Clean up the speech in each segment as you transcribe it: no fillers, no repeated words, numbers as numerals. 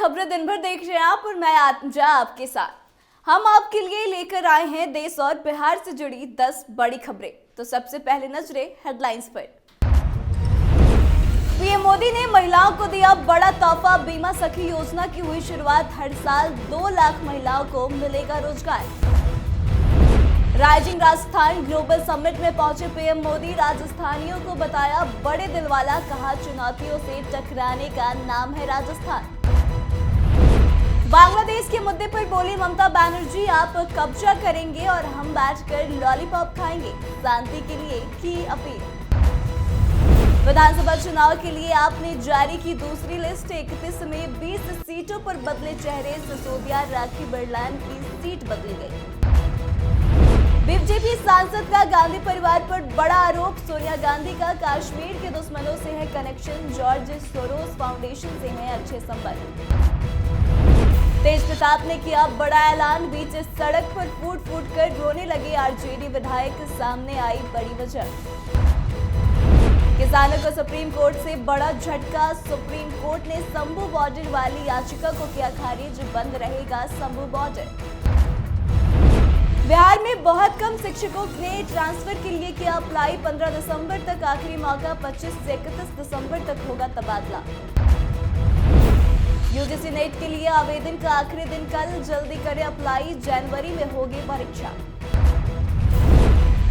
खबरें दिन भर देख रहे हैं आप और मैं आत्मजा आपके साथ। हम आपके लिए लेकर आए हैं देश और बिहार से जुड़ी 10 बड़ी खबरें। तो सबसे पहले नजरें हेडलाइंस पर। पीएम मोदी ने महिलाओं को दिया बड़ा तोहफा, बीमा सखी योजना की हुई शुरुआत। हर साल 2 लाख महिलाओं को मिलेगा रोजगार। राइजिंग राजस्थान ग्लोबल समिट में पहुंचे पीएम मोदी, राजस्थानियों को बताया बड़े दिल वाला, कहा चुनौतियों से टकराने का नाम है राजस्थान। बांग्लादेश के मुद्दे पर बोली ममता बनर्जी, आप कब्जा करेंगे और हम बैठकर लॉलीपॉप खाएंगे, शांति के लिए की अपील। विधानसभा चुनाव के लिए आपने जारी की दूसरी लिस्ट। 31 में 20 सीटों पर बदले चेहरे, सिसोदिया राखी बिरलान की सीट बदली गई। बीजेपी सांसद का गांधी परिवार पर बड़ा आरोप, सोनिया गांधी का कश्मीर के दुश्मनों से है कनेक्शन, जॉर्ज सोरोस फाउंडेशन से है अच्छे संबंध। तेज प्रताप ने किया बड़ा ऐलान, बीच सड़क पर फूट फूट कर रोने लगे आरजेडी विधायक, सामने आई बड़ी वजह। किसानों को सुप्रीम कोर्ट से बड़ा झटका, सुप्रीम कोर्ट ने शंभू बॉर्डर वाली याचिका को किया खारिज, बंद रहेगा शंभू बॉर्डर। बिहार में बहुत कम शिक्षकों ने ट्रांसफर के लिए किया अप्लाई, 15 दिसंबर तक आखिरी मौका, 25 से 31 दिसंबर तक होगा तबादला। यूजीसी नेट के लिए आवेदन का आखिरी दिन कल, जल्दी करें अप्लाई, जनवरी में होगी परीक्षा।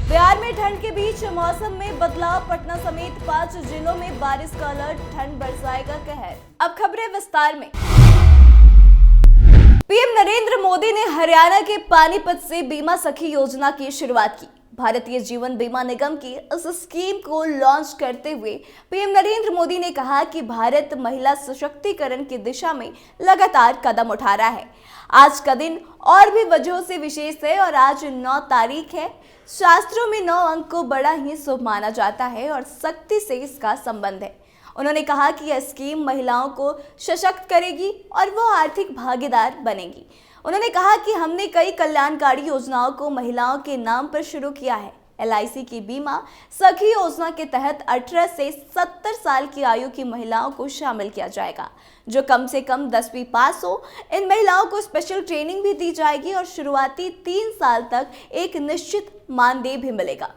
बिहार में ठंड के बीच मौसम में बदलाव, पटना समेत 5 जिलों में बारिश का अलर्ट, ठंड बरसाएगा कहर। अब खबरें विस्तार में। पीएम नरेंद्र मोदी ने हरियाणा के पानीपत से बीमा सखी योजना की शुरुआत की। भारतीय जीवन बीमा निगम की इस स्कीम को लॉन्च करते हुए पीएम नरेंद्र मोदी ने कहा कि भारत महिला सशक्तिकरण की दिशा में लगातार कदम उठा रहा है। आज का दिन और भी वजहों से विशेष है और आज 9 तारीख है। शास्त्रों में 9 अंक को बड़ा ही शुभ माना जाता है और शक्ति से इसका संबंध है। उन्होंने कहा कि यह स्कीम महिलाओं को सशक्त करेगी और वो आर्थिक भागीदार बनेगी। उन्होंने कहा कि हमने कई कल्याणकारी योजनाओं को महिलाओं के नाम पर शुरू किया है। LIC की बीमा सखी योजना के तहत 18 से 70 साल की आयु की महिलाओं को शामिल किया जाएगा, जो कम से कम 10वीं पास हो। इन महिलाओं को स्पेशल ट्रेनिंग भी दी जाएगी और शुरुआती 3 साल तक एक निश्चित मानदेय भी मिलेगा।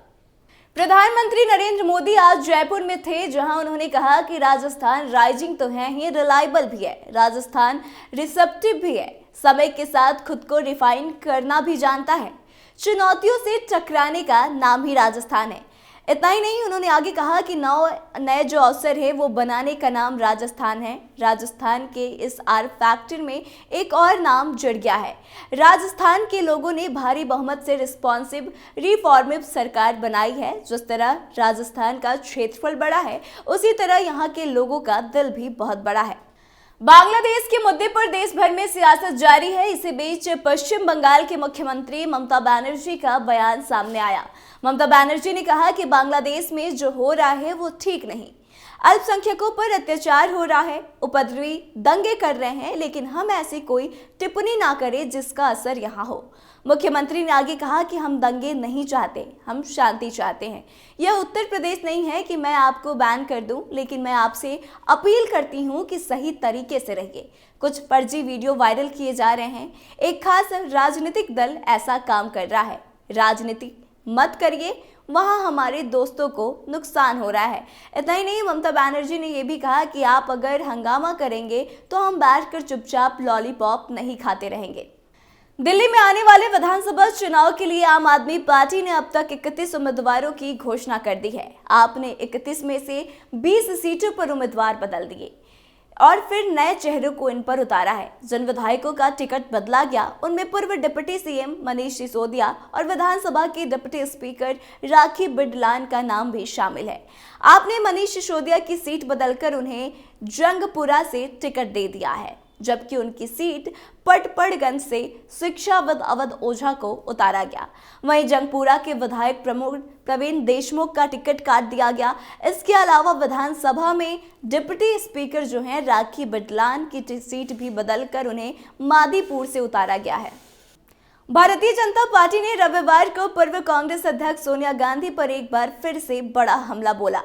प्रधानमंत्री नरेंद्र मोदी आज जयपुर में थे, जहां उन्होंने कहा कि राजस्थान राइजिंग तो है ही, रिलायबल भी है, राजस्थान रिसेप्टिव भी है, समय के साथ खुद को रिफाइन करना भी जानता है, चुनौतियों से टकराने का नाम ही राजस्थान है। इतना ही नहीं, उन्होंने आगे कहा कि नए जो अवसर है वो बनाने का नाम राजस्थान है। राजस्थान के इस आर फैक्टर में एक और नाम जुड़ गया है। राजस्थान के लोगों ने भारी बहुमत से रिस्पॉन्सिव रिफॉर्मिव सरकार बनाई है। जिस तरह राजस्थान का क्षेत्रफल बड़ा है, उसी तरह यहाँ के लोगों का दिल भी बहुत बड़ा है। बांग्लादेश के मुद्दे पर देश भर में सियासत जारी है। इसी बीच पश्चिम बंगाल के मुख्यमंत्री ममता बनर्जी का बयान सामने आया। ममता बनर्जी ने कहा कि बांग्लादेश में जो हो रहा है वो ठीक नहीं। अल्पसंख्यकों पर अत्याचार हो रहा है, उपद्रवी दंगे कर रहे हैं, लेकिन हम ऐसी कोई टिप्पणी ना करें जिसका असर यहाँ हो। मुख्यमंत्री ने आगे कहा कि हम दंगे नहीं चाहते, हम शांति चाहते हैं। यह उत्तर प्रदेश नहीं है कि मैं आपको बैन कर दूं, लेकिन मैं आपसे अपील करती हूं कि सही तरीके से रहिए। कुछ फर्जी वीडियो वायरल किए जा रहे हैं। एक खास राजनीतिक दल ऐसा काम कर रहा है। राजनीति मत करिए, वहाँ हमारे दोस्तों को नुकसान हो रहा है। इतना ही नहीं, ममता बनर्जी ने यह भी कहा कि आप अगर हंगामा करेंगे तो हम बैठकर चुपचाप लॉलीपॉप नहीं खाते रहेंगे। दिल्ली में आने वाले विधानसभा चुनाव के लिए आम आदमी पार्टी ने अब तक 31 उम्मीदवारों की घोषणा कर दी है। आपने 31 में से 20 सीटों पर उम्मीदवार बदल दिए और फिर नए चेहरों को इन पर उतारा है। जिन विधायकों का टिकट बदला गया उनमें पूर्व डिप्टी सीएम मनीष सिसोदिया और विधानसभा के डिप्टी स्पीकर राखी बिरलान का नाम भी शामिल है। आपने मनीष सिसोदिया की सीट बदलकर उन्हें जंगपुरा से टिकट दे दिया है, जबकि उनकी सीट पटपड़गंज से शिक्षाविद अवध ओझा को उतारा गया। वहीं जंगपुरा के विधायक प्रवीण देशमुख का टिकट काट दिया गया। इसके अलावा विधानसभा में डिप्टी स्पीकर जो हैं राखी बिरलान की सीट भी बदलकर उन्हें मादीपुर से उतारा गया है। भारतीय जनता पार्टी ने रविवार को पूर्व कांग्रेस अध्यक्ष सोनिया गांधी पर एक बार फिर से बड़ा हमला बोला।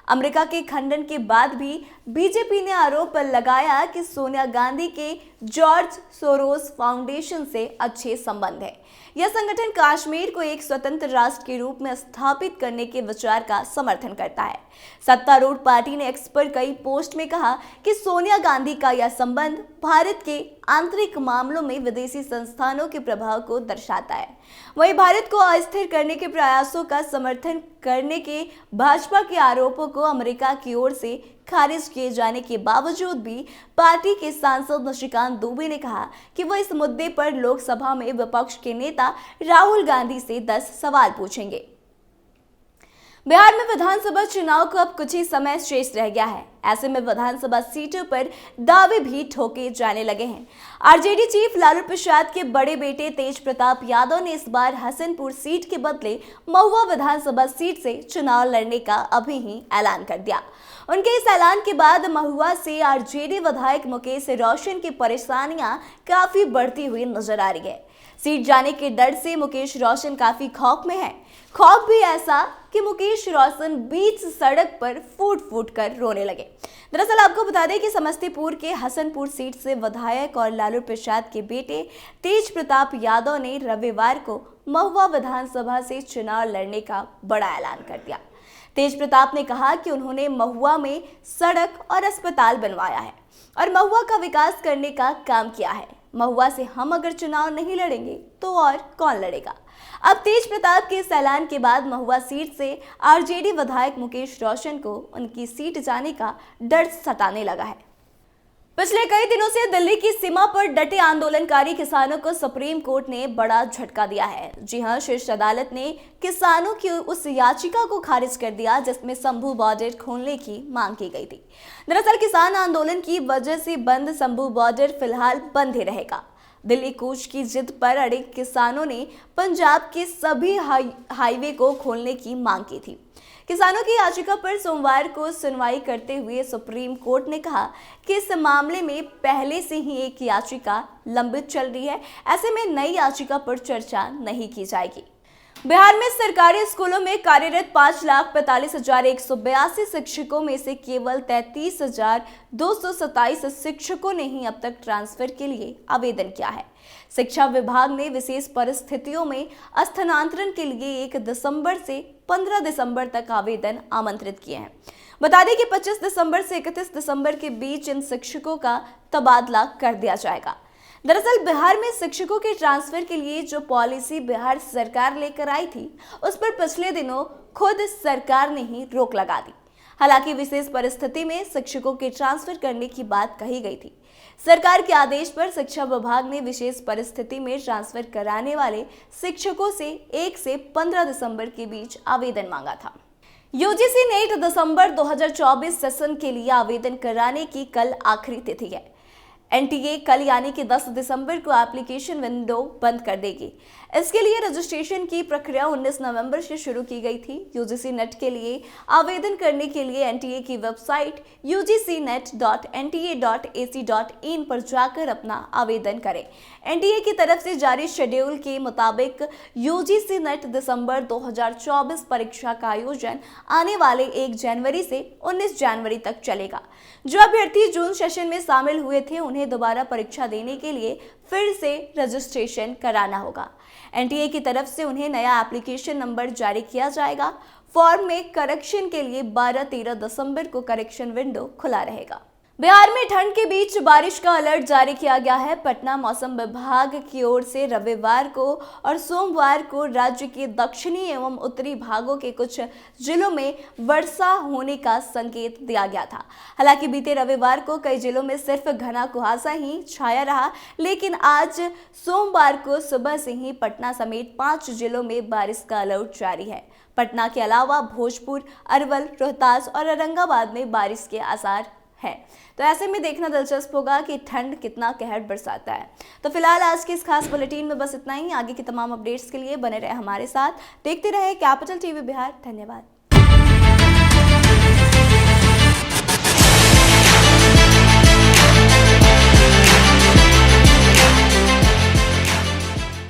अमेरिका के खंडन के बाद भी बीजेपी ने आरोप लगाया कि सोनिया गांधी के जॉर्ज सोरोस फाउंडेशन से अच्छे संबंध है। यह संगठन कश्मीर को एक स्वतंत्र राष्ट्र के रूप में स्थापित करने के विचार का समर्थन करता है। सत्तारूढ़ पार्टी ने एक्स पर कई पोस्ट में कहा कि सोनिया गांधी का यह संबंध भारत के आंतरिक मामलों में विदेशी संस्थानों के प्रभाव को दर्शाता है। वहीं भारत को अस्थिर करने के प्रयासों का समर्थन करने के भाजपा के आरोपों को अमेरिका की ओर से खारिज किए जाने के बावजूद भी पार्टी के सांसद निशिकांत दुबे ने कहा कि वह इस मुद्दे पर लोकसभा में विपक्ष के नेता राहुल गांधी से 10 सवाल पूछेंगे। बिहार में विधानसभा चुनाव को अब कुछ ही समय शेष रह गया है। ऐसे में विधानसभा सीटों पर दावे भी ठोके जाने लगे हैं। आरजेडी चीफ लालू प्रसाद के बड़े बेटे तेज प्रताप यादव ने इस बार हसनपुर सीट के बदले महुआ विधानसभा सीट से चुनाव लड़ने का अभी ही ऐलान कर दिया। उनके इस ऐलान के बाद महुआ से आरजेडी विधायक मुकेश रोशन की परेशानियां काफी बढ़ती हुई नजर आ रही है। सीट जाने के डर से मुकेश रोशन काफी खौफ में है। खौफ भी ऐसा कि मुकेश रोशन बीच सड़क पर फूट फूट कर रोने लगे। दरअसल आपको बता दें कि समस्तीपुर के हसनपुर सीट से विधायक और लालू प्रसाद के बेटे तेज प्रताप यादव ने रविवार को महुआ विधानसभा से चुनाव लड़ने का बड़ा ऐलान कर दिया। तेज प्रताप ने कहा कि उन्होंने महुआ में सड़क और अस्पताल बनवाया है और महुआ का विकास करने का काम किया है। महुआ से हम अगर चुनाव नहीं लड़ेंगे तो और कौन लड़ेगा। अब तेज प्रताप के इस ऐलान के बाद महुआ सीट से आरजेडी विधायक मुकेश रोशन को उनकी सीट जाने का डर सताने लगा है। पिछले कई दिनों से दिल्ली की सीमा पर डटे आंदोलनकारी किसानों को सुप्रीम कोर्ट ने बड़ा झटका दिया है। जी हां, शीर्ष अदालत ने किसानों की उस याचिका को खारिज कर दिया जिसमें शंभू बॉर्डर खोलने की मांग की गई थी। दरअसल किसान आंदोलन की वजह से बंद शंभू बॉर्डर फिलहाल बंद ही रहेगा। दिल्ली कूच की जिद पर अड़े किसानों ने पंजाब के सभी हाईवे को खोलने की मांग की थी। किसानों की याचिका पर सोमवार को सुनवाई करते हुए सुप्रीम कोर्ट ने कहा कि इस मामले में पहले से ही एक याचिका लंबित चल रही है। ऐसे में नई याचिका पर चर्चा नहीं की जाएगी। बिहार में सरकारी स्कूलों में कार्यरत 5,45,182 शिक्षकों में से केवल 33,227 शिक्षकों ने ही अब तक ट्रांसफर के लिए आवेदन किया है। शिक्षा विभाग ने विशेष परिस्थितियों में स्थानांतरण के लिए 1 दिसंबर से 15 दिसंबर तक आवेदन आमंत्रित किए हैं। बता दें कि 25 दिसंबर से 31 दिसंबर के बीच इन शिक्षकों का तबादला कर दिया जाएगा। दरअसल बिहार में शिक्षकों के ट्रांसफर के लिए जो पॉलिसी बिहार सरकार लेकर आई थी उस पर पिछले दिनों खुद सरकार ने ही रोक लगा दी। हालांकि विशेष परिस्थिति में शिक्षकों के ट्रांसफर करने की बात कही गई थी। सरकार के आदेश पर शिक्षा विभाग ने विशेष परिस्थिति में ट्रांसफर कराने वाले शिक्षकों से 1 से 15 दिसंबर के बीच आवेदन मांगा था। यूजीसी नेट दिसंबर 2024 सेशन के लिए आवेदन कराने की कल आखिरी तिथि है। एनटीए कल यानी कि 10 दिसंबर को एप्लीकेशन विंडो बंद कर देगी। इसके लिए रजिस्ट्रेशन की प्रक्रिया 19 नवंबर से शुरू की गई थी। यूजीसी नेट के लिए आवेदन करने के लिए एनटीए की वेबसाइट ugcnet.nta.ac.in पर जाकर अपना आवेदन करें। एनटीए की तरफ से जारी शेड्यूल के मुताबिक यूजीसी नेट दिसंबर 2024 परीक्षा का आयोजन आने वाले 1 जनवरी से 19 जनवरी तक चलेगा। जो अभ्यर्थी जून सेशन में शामिल हुए थे उन्हें दोबारा परीक्षा देने के लिए फिर से रजिस्ट्रेशन कराना होगा। एनटीए की तरफ से उन्हें नया एप्लीकेशन नंबर जारी किया जाएगा। फॉर्म में करेक्शन के लिए 12-13 दिसंबर को करेक्शन विंडो खुला रहेगा। बिहार में ठंड के बीच बारिश का अलर्ट जारी किया गया है। पटना मौसम विभाग की ओर से रविवार को और सोमवार को राज्य के दक्षिणी एवं उत्तरी भागों के कुछ जिलों में वर्षा होने का संकेत दिया गया था। हालांकि बीते रविवार को कई जिलों में सिर्फ घना कुहासा ही छाया रहा, लेकिन आज सोमवार को सुबह से ही पटना समेत 5 जिलों में बारिश का अलर्ट जारी है। पटना के अलावा भोजपुर, अरवल, रोहतास और औरंगाबाद में बारिश के आसार है। तो ऐसे में देखना दिलचस्प होगा कि ठंड कितना कहर बरसाता है। तो फिलहाल आज के इस खास बुलेटिन में बस इतना ही। आगे की तमाम अपडेट्स के लिए बने रहे हमारे साथ, देखते रहे कैपिटल टीवी बिहार। धन्यवाद।